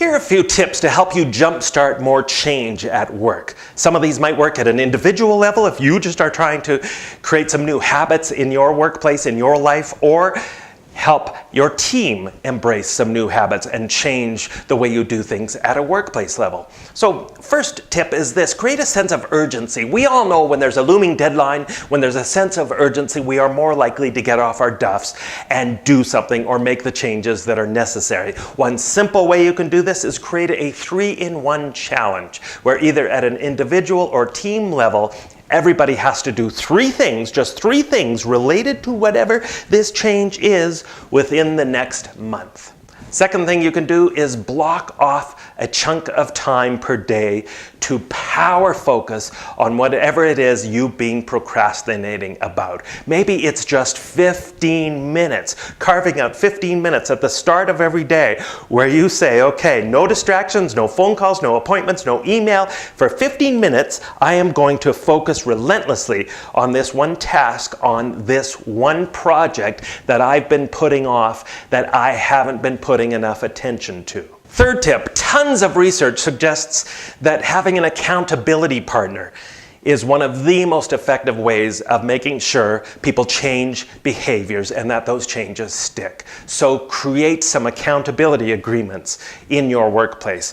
Here are a few tips to help you jumpstart more change at work. Some of these might work at an individual level if you just are trying to create some new habits in your workplace, in your life, or help your team embrace some new habits and change the way you do things at a workplace level. So first tip is this: create a sense of urgency. We all know when there's a looming deadline, when there's a sense of urgency, we are more likely to get off our duffs and do something or make the changes that are necessary. One simple way you can do this is create a 3-in-1 challenge, where either at an individual or team level, everybody has to do 3 things, just 3 things related to whatever this change is within the next month. Second thing you can do is block off a chunk of time per day to power focus on whatever it is you've been procrastinating about. Maybe it's just 15 minutes, carving out 15 minutes at the start of every day where you say, okay, no distractions, no phone calls, no appointments, no email. For 15 minutes, I am going to focus relentlessly on this one task, on this one project that I've been putting off, that I haven't been putting enough attention to. Third tip, tons of research suggests that having an accountability partner is one of the most effective ways of making sure people change behaviors and that those changes stick. So create some accountability agreements in your workplace.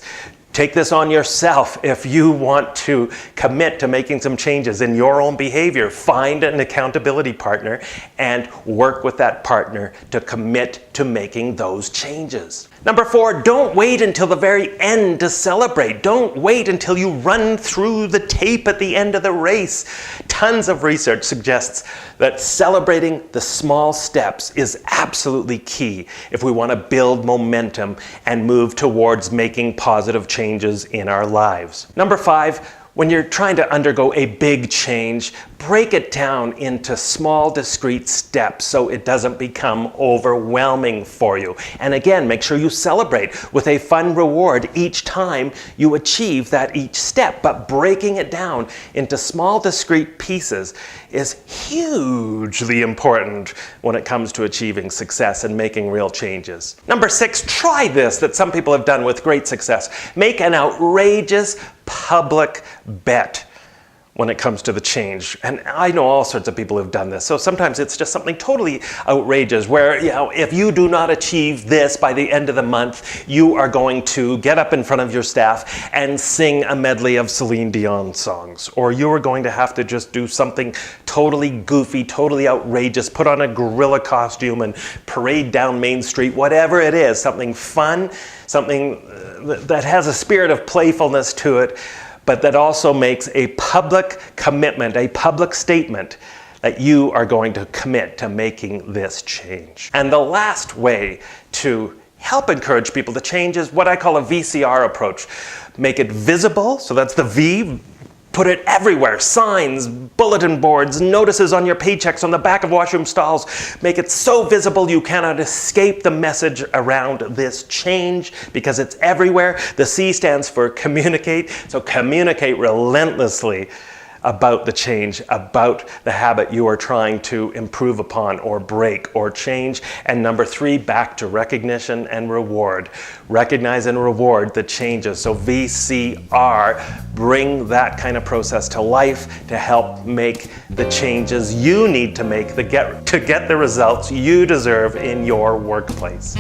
Take this on yourself. If you want to commit to making some changes in your own behavior, find an accountability partner and work with that partner to commit to making those changes. Number 4, don't wait until the very end to celebrate. Don't wait until you run through the tape at the end of the race. Tons of research suggests that celebrating the small steps is absolutely key if we want to build momentum and move towards making positive changes in our lives. Number 5, when you're trying to undergo a big change, break it down into small, discrete steps so it doesn't become overwhelming for you. And again, make sure you celebrate with a fun reward each time you achieve that each step. But breaking it down into small, discrete pieces is hugely important when it comes to achieving success and making real changes. Number 6, try this that some people have done with great success. Make an outrageous public bet when it comes to the change. And I know all sorts of people who've done this. So sometimes it's just something totally outrageous where, if you do not achieve this by the end of the month, you are going to get up in front of your staff and sing a medley of Celine Dion songs. Or you are going to have to just do something totally goofy, totally outrageous, put on a gorilla costume and parade down Main Street, whatever it is, something fun, something that has a spirit of playfulness to it, but that also makes a public commitment, a public statement that you are going to commit to making this change. And the last way to help encourage people to change is what I call a VCR approach. Make it visible, so that's the V. Put it everywhere: signs, bulletin boards, notices on your paychecks, on the back of washroom stalls. Make it so visible you cannot escape the message around this change because it's everywhere. The C stands for communicate, so communicate relentlessly about the change, about the habit you are trying to improve upon or break or change. And number 3, back to recognition and reward. Recognize and reward the changes. So VCR, bring that kind of process to life to help make the changes you need to make to get the results you deserve in your workplace.